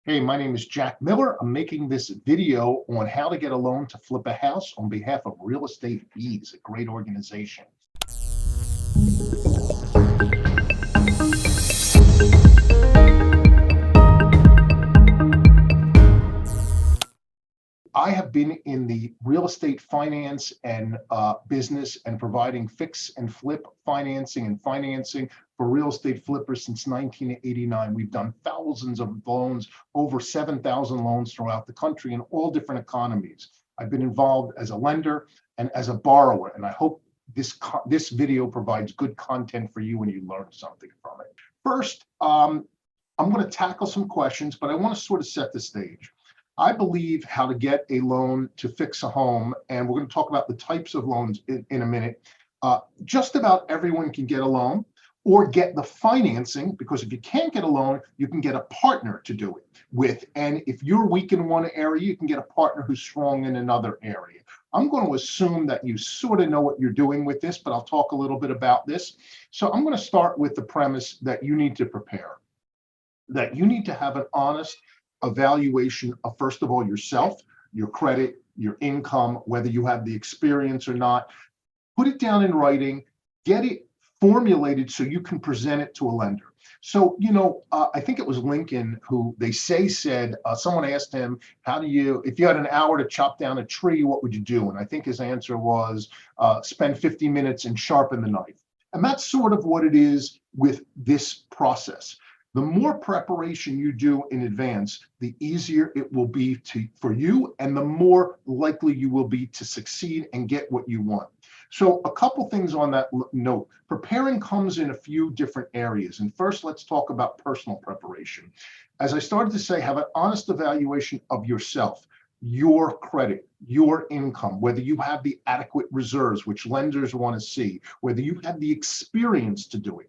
Hey, my name is Jack Miller. I'm making this video on how to get a loan to flip a house on behalf of Real Estate Ease, a great organization. I have been in the real estate finance and business and providing fix and flip financing for real estate flippers since 1989. We've done thousands of loans, over 7,000 loans throughout the country in all different economies. I've been involved as a lender and as a borrower, and I hope this video provides good content for you and you learn something from it. First, I'm going to tackle some questions, but I want to sort of set the stage. I believe how to get a loan to fix a home, and we're going to talk about the types of loans in a minute. Just about everyone can get a loan or get the financing, because if you can't get a loan, you can get a partner to do it with. And if you're weak in one area, you can get a partner who's strong in another area. I'm going to assume that you sort of know what you're doing with this, but I'll talk a little bit about this. So I'm going to start with the premise that you need to prepare, that you need to have an honest evaluation of, first of all, yourself, your credit, your income, whether you have the experience or not. Put it down in writing, get it formulated so you can present it to a lender. So, I think it was Lincoln who said, someone asked him, if you had an hour to chop down a tree, what would you do? And I think his answer was, spend 50 minutes and sharpen the knife. And that's sort of what it is with this process. The more preparation you do in advance, the easier it will be for you, and the more likely you will be to succeed and get what you want. So a couple things on that note. Preparing comes in a few different areas. And first, let's talk about personal preparation. As I started to say, have an honest evaluation of yourself, your credit, your income, whether you have the adequate reserves, which lenders want to see, whether you have the experience to do it.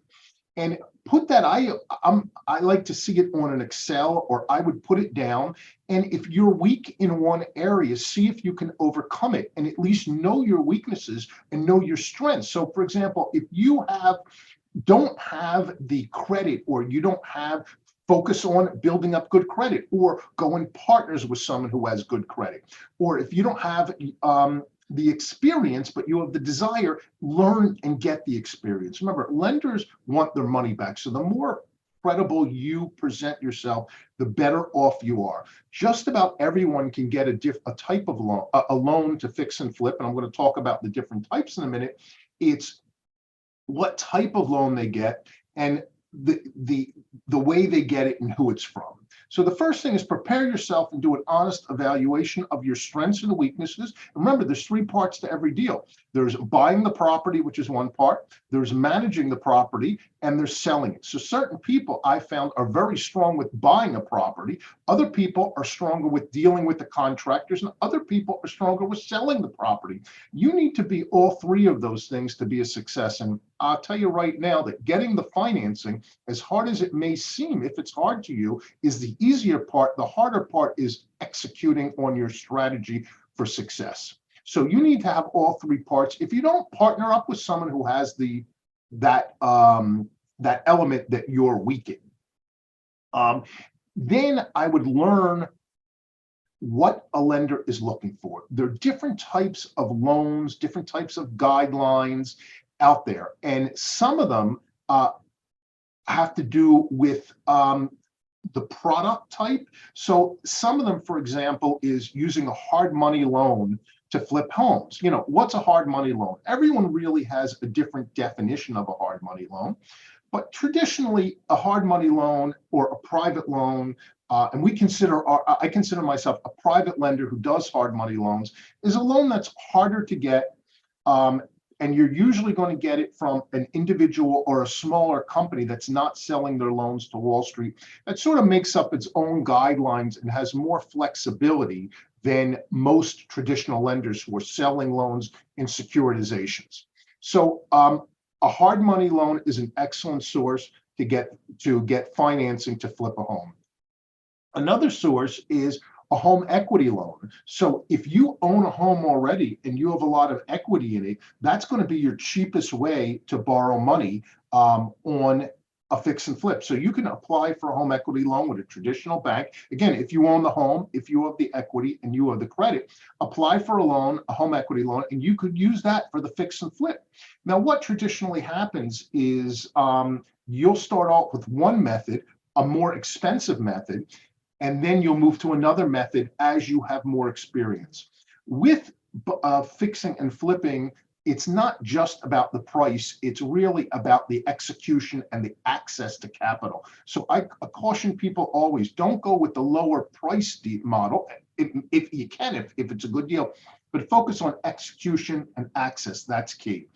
And put that, I like to see it on an Excel, or I would put it down. And if you're weak in one area, see if you can overcome it and at least know your weaknesses and know your strengths. So for example, if you don't have the credit, or you don't have focus on building up good credit, or go in partners with someone who has good credit, or if you don't have the experience, but you have the desire, learn and get the experience. Remember, lenders want their money back. So the more credible you present yourself, the better off you are. Just about everyone can get a type of loan, a loan to fix and flip. And I'm going to talk about the different types in a minute. It's what type of loan they get and the way they get it and who it's from. So the first thing is prepare yourself and do an honest evaluation of your strengths and weaknesses. Remember, there's three parts to every deal. There's buying the property, which is one part. There's managing the property, and there's selling it. So certain people I found are very strong with buying a property. Other people are stronger with dealing with the contractors, and other people are stronger with selling the property. You need to be all three of those things to be a success. And I'll tell you right now that getting the financing, as hard as it may seem, if it's hard to you, is the easier part. The harder part is executing on your strategy for success. So you need to have all three parts. If you don't, partner up with someone who has that element that you're weak in. Then I would learn what a lender is looking for. There are different types of loans, different types of guidelines out there, and some of them have to do with the product type. So some of them, for example, is using a hard money loan to flip homes. What's a hard money loan? Everyone really has a different definition of a hard money loan, but traditionally a hard money loan or a private loan, and I consider myself a private lender who does hard money loans, is a loan that's harder to get, and you're usually going to get it from an individual or a smaller company that's not selling their loans to Wall Street. That sort of makes up its own guidelines and has more flexibility than most traditional lenders who are selling loans in securitizations. So a hard money loan is an excellent source to get financing to flip a home. Another source is a home equity loan. So if you own a home already and you have a lot of equity in it, that's going to be your cheapest way to borrow money on a fix and flip. So you can apply for a home equity loan with a traditional bank. Again, if you own the home, if you have the equity and you have the credit, apply for a loan, a home equity loan, and you could use that for the fix and flip. Now, what traditionally happens is you'll start off with one method, a more expensive method, and then you'll move to another method as you have more experience. With fixing and flipping, it's not just about the price, it's really about the execution and the access to capital. So I caution people always, don't go with the lower price model, if you can, if it's a good deal, but focus on execution and access, that's key.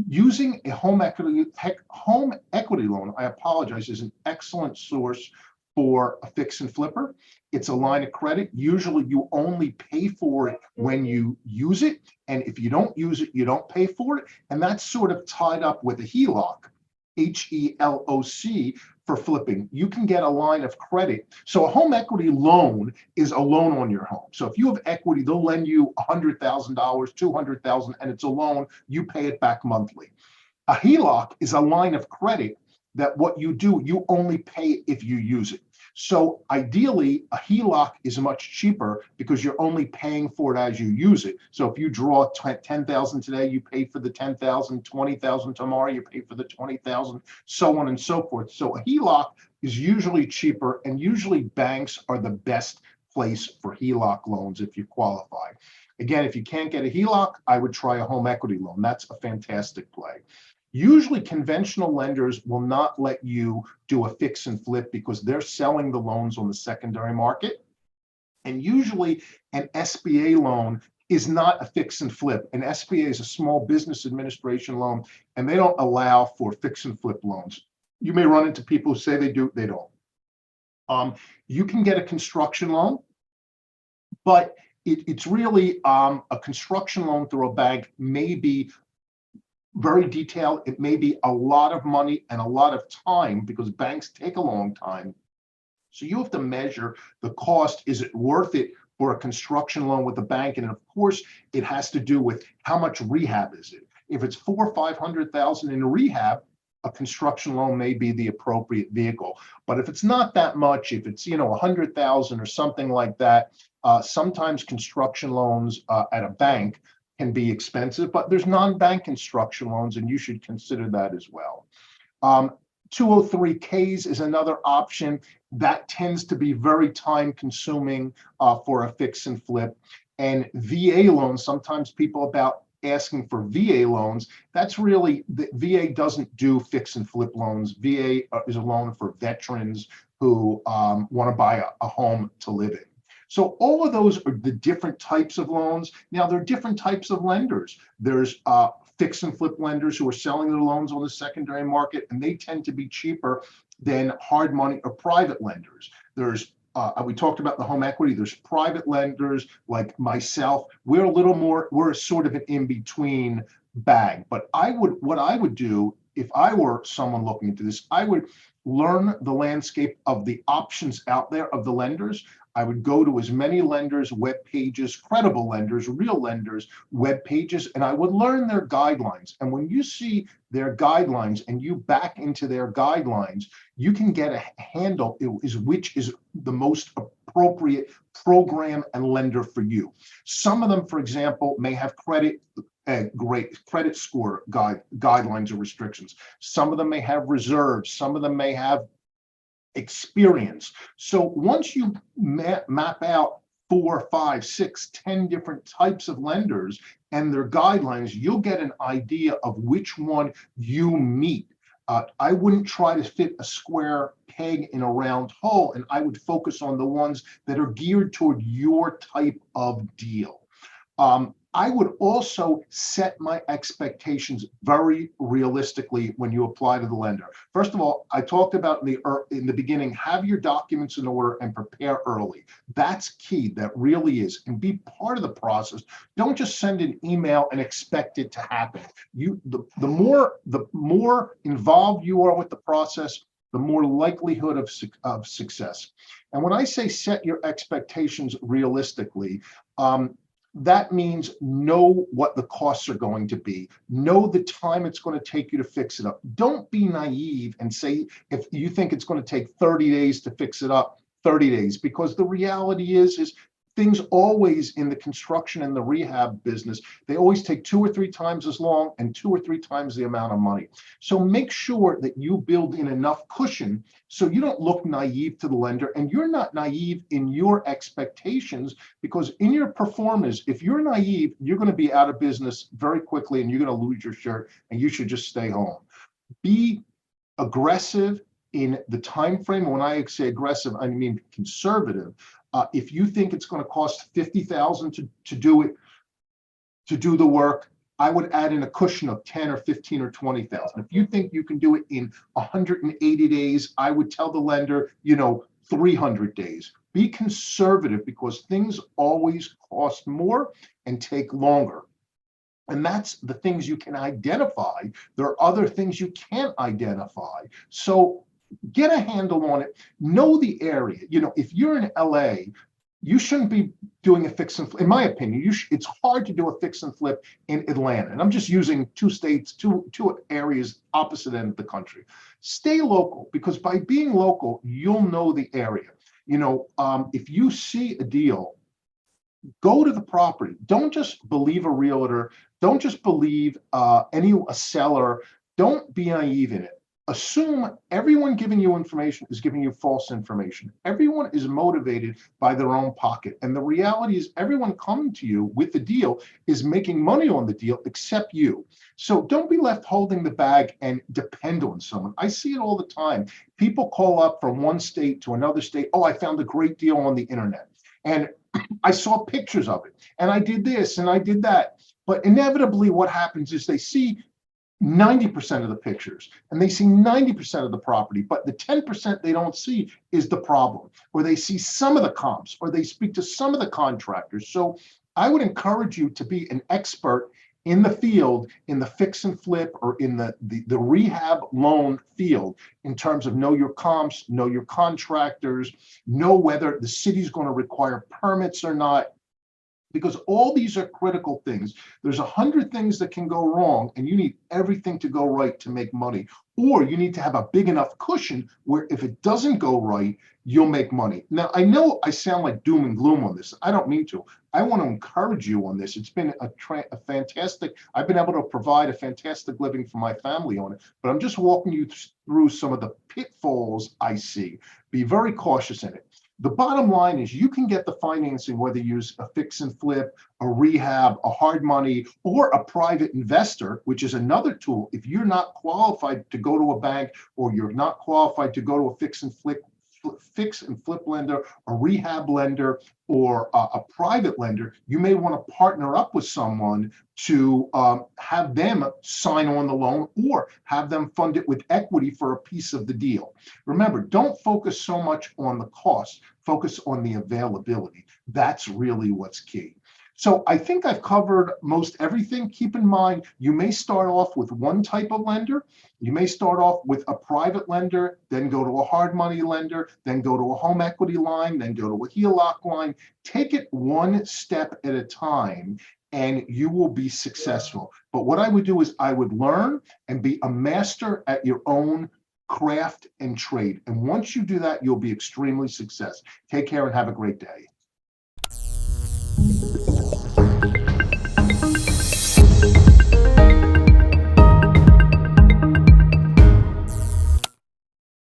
Using a home equity loan, I apologize, is an excellent source for a fix and flipper. It's a line of credit. Usually you only pay for it when you use it. And if you don't use it, you don't pay for it. And that's sort of tied up with a HELOC, HELOC, for flipping. You can get a line of credit. So a home equity loan is a loan on your home. So if you have equity, they'll lend you $100,000, $200,000, and it's a loan. You pay it back monthly. A HELOC is a line of credit that what you do, you only pay if you use it. So ideally, a HELOC is much cheaper because you're only paying for it as you use it. So if you draw 10,000 today, you pay for the 10,000, 20,000 tomorrow, you pay for the 20,000, so on and so forth. So a HELOC is usually cheaper, and usually banks are the best place for HELOC loans if you qualify. Again, if you can't get a HELOC, I would try a home equity loan. That's a fantastic play. Usually conventional lenders will not let you do a fix and flip because they're selling the loans on the secondary market. And usually an SBA loan is not a fix and flip. An SBA is a small business administration loan, and they don't allow for fix and flip loans. You may run into people who say they do, they don't. You can get a construction loan, but it's really a construction loan through a bank may be very detailed. It may be a lot of money and a lot of time because banks take a long time. So you have to measure the cost. Is it worth it for a construction loan with a bank? And of course, it has to do with how much rehab is it. If it's $400,000 or $500,000 in rehab, a construction loan may be the appropriate vehicle. But if it's not that much, if it's 100,000 or something like that, sometimes construction loans at a bank can be expensive, but there's non-bank construction loans, and you should consider that as well. 203Ks is another option that tends to be very time consuming for a fix and flip. And VA loans, sometimes people about asking for VA loans, that's really, the VA doesn't do fix and flip loans. VA is a loan for veterans who want to buy a home to live in. So all of those are the different types of loans. Now, there are different types of lenders. There's fix and flip lenders who are selling their loans on the secondary market, and they tend to be cheaper than hard money or private lenders. There's we talked about the home equity. There's private lenders like myself. We're a little more, we're sort of an in-between bag. But what I would do if I were someone looking into this, I would learn the landscape of the options out there of the lenders. I would go to as many lenders' web pages, credible lenders, real lenders' web pages, and I would learn their guidelines. And when you see their guidelines and you back into their guidelines, you can get a handle which is the most appropriate program and lender for you. Some of them, for example, may have great credit score guidelines or restrictions. Some of them may have reserves. Some of them may have experience. So once you map out 4, 5, 6, 10 different types of lenders and their guidelines, you'll get an idea of which one you meet. I wouldn't try to fit a square peg in a round hole, and I would focus on the ones that are geared toward your type of deal. I would also set my expectations very realistically when you apply to the lender. First of all, I talked about in the beginning, have your documents in order and prepare early. That's key. That really is. And be part of the process. Don't just send an email and expect it to happen. The more involved you are with the process, the more likelihood of success. And when I say set your expectations realistically, That means know what the costs are going to be. Know the time it's going to take you to fix it up. Don't be naive and say, if you think it's going to take 30 days to fix it up, 30 days, because the reality is things always in the construction and the rehab business, they always take 2 or 3 times as long and 2 or 3 times the amount of money. So make sure that you build in enough cushion so you don't look naive to the lender, and you're not naive in your expectations, because in your performance, if you're naive, you're going to be out of business very quickly and you're going to lose your shirt and you should just stay home. Be aggressive in the time frame. When I say aggressive, I mean conservative. If you think it's going to cost $50,000 to do it, to do the work, I would add in a cushion of 10 or 15 or 20,000. If you think you can do it in 180 days, I would tell the lender, 300 days. Be conservative, because things always cost more and take longer. And that's the things you can identify. There are other things you can't identify. So get a handle on it. Know the area. If you're in LA, you shouldn't be doing a fix and flip. In my opinion, it's hard to do a fix and flip in Atlanta. And I'm just using 2 states, two areas opposite end of the country. Stay local, because by being local, you'll know the area. If you see a deal, go to the property. Don't just believe a realtor. Don't just believe a seller. Don't be naive in it. Assume everyone giving you information is giving you false information. Everyone is motivated by their own pocket. And the reality is everyone coming to you with the deal is making money on the deal except you. So don't be left holding the bag and depend on someone. I see it all the time. People call up from one state to another state. Oh, I found a great deal on the internet. And I saw pictures of it. And I did this and I did that. But inevitably what happens is they see 90% of the pictures and they see 90% of the property, but the 10% they don't see is the problem, or they see some of the comps, or they speak to some of the contractors. So I would encourage you to be an expert in the field, in the fix and flip, or in the rehab loan field, in terms of know your comps, know your contractors, know whether the city's going to require permits or not. Because all these are critical things. There's 100 things that can go wrong, and you need everything to go right to make money. Or you need to have a big enough cushion where if it doesn't go right, you'll make money. Now, I know I sound like doom and gloom on this. I don't mean to. I want to encourage you on this. It's been a fantastic, I've been able to provide a fantastic living for my family on it, but I'm just walking you through some of the pitfalls I see. Be very cautious in it. The bottom line is you can get the financing, whether you use a fix and flip, a rehab, a hard money, or a private investor, which is another tool. If you're not qualified to go to a bank, or you're not qualified to go to a fix and flip lender, a rehab lender, or a private lender, you may want to partner up with someone to have them sign on the loan, or have them fund it with equity for a piece of the deal. Remember, don't focus so much on the cost, focus on the availability. That's really what's key. So I think I've covered most everything. Keep in mind, you may start off with one type of lender. You may start off with a private lender, then go to a hard money lender, then go to a home equity line, then go to a HELOC line. Take it one step at a time, and you will be successful. But what I would do is I would learn and be a master at your own craft and trade. And once you do that, you'll be extremely successful. Take care and have a great day.